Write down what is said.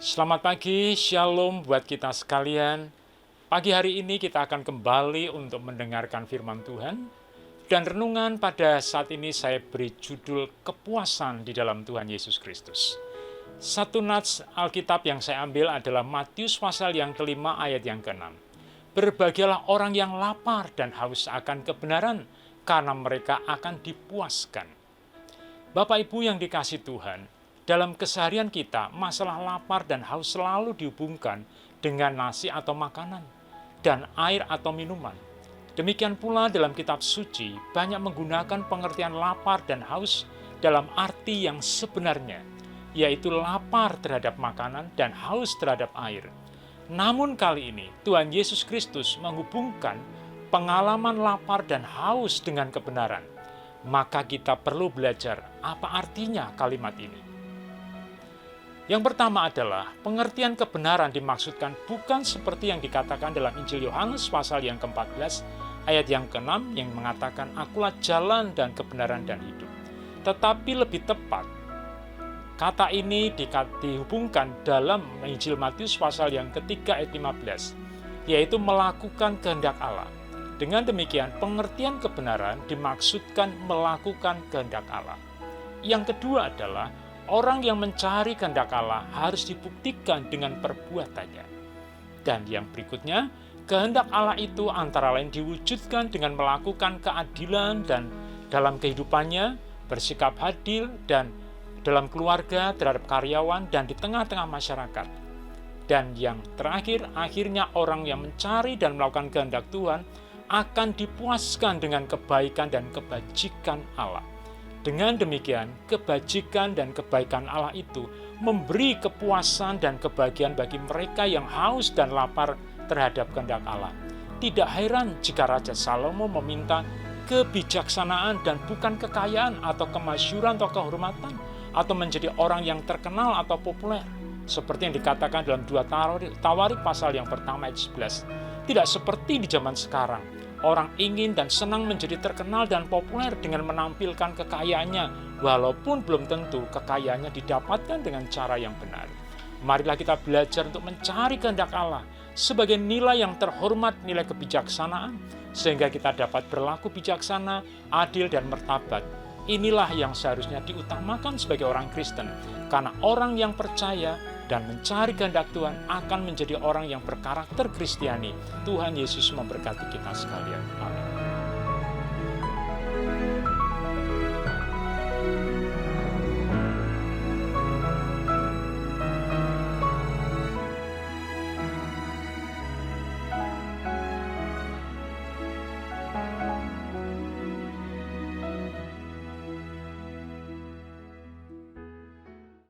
Selamat pagi, shalom buat kita sekalian. Pagi hari ini kita akan kembali untuk mendengarkan firman Tuhan. Dan renungan pada saat ini saya beri judul kepuasan di dalam Tuhan Yesus Kristus. Satu nats Alkitab yang saya ambil adalah Matius pasal yang kelima ayat yang ke-6. Berbahagialah orang yang lapar dan haus akan kebenaran, karena mereka akan dipuaskan. Bapak Ibu yang dikasihi Tuhan, dalam keseharian kita, masalah lapar dan haus selalu dihubungkan dengan nasi atau makanan, dan air atau minuman. Demikian pula dalam kitab suci, banyak menggunakan pengertian lapar dan haus dalam arti yang sebenarnya, yaitu lapar terhadap makanan dan haus terhadap air. Namun kali ini, Tuhan Yesus Kristus menghubungkan pengalaman lapar dan haus dengan kebenaran. Maka kita perlu belajar apa artinya kalimat ini. Yang pertama adalah pengertian kebenaran dimaksudkan bukan seperti yang dikatakan dalam Injil Yohanes pasal yang ke-14 ayat yang ke-6 yang mengatakan akulah jalan dan kebenaran dan hidup. Tetapi lebih tepat, kata ini dihubungkan dalam Injil Matius pasal yang ketiga ayat 15, yaitu melakukan kehendak Allah. Dengan demikian, pengertian kebenaran dimaksudkan melakukan kehendak Allah. Yang kedua adalah orang yang mencari kehendak Allah harus dibuktikan dengan perbuatannya. Dan yang berikutnya, kehendak Allah itu antara lain diwujudkan dengan melakukan keadilan dan dalam kehidupannya, bersikap adil dan dalam keluarga, terhadap karyawan, dan di tengah-tengah masyarakat. Dan yang terakhir, akhirnya orang yang mencari dan melakukan kehendak Tuhan akan dipuaskan dengan kebaikan dan kebajikan Allah. Dengan demikian, kebajikan dan kebaikan Allah itu memberi kepuasan dan kebahagiaan bagi mereka yang haus dan lapar terhadap kehendak Allah. Tidak heran jika Raja Salomo meminta kebijaksanaan dan bukan kekayaan atau kemasyhuran atau kehormatan atau menjadi orang yang terkenal atau populer. Seperti yang dikatakan dalam 2 Tawarik pasal yang pertama ayat 11. Tidak seperti di zaman sekarang. Orang ingin dan senang menjadi terkenal dan populer dengan menampilkan kekayaannya, walaupun belum tentu kekayaannya didapatkan dengan cara yang benar. Marilah kita belajar untuk mencari kehendak Allah sebagai nilai yang terhormat, nilai kebijaksanaan, sehingga kita dapat berlaku bijaksana, adil, dan martabat. Inilah yang seharusnya diutamakan sebagai orang Kristen, karena orang yang percaya dan mencari kehendak Tuhan akan menjadi orang yang berkarakter Kristiani. Tuhan Yesus memberkati kita sekalian. Amin.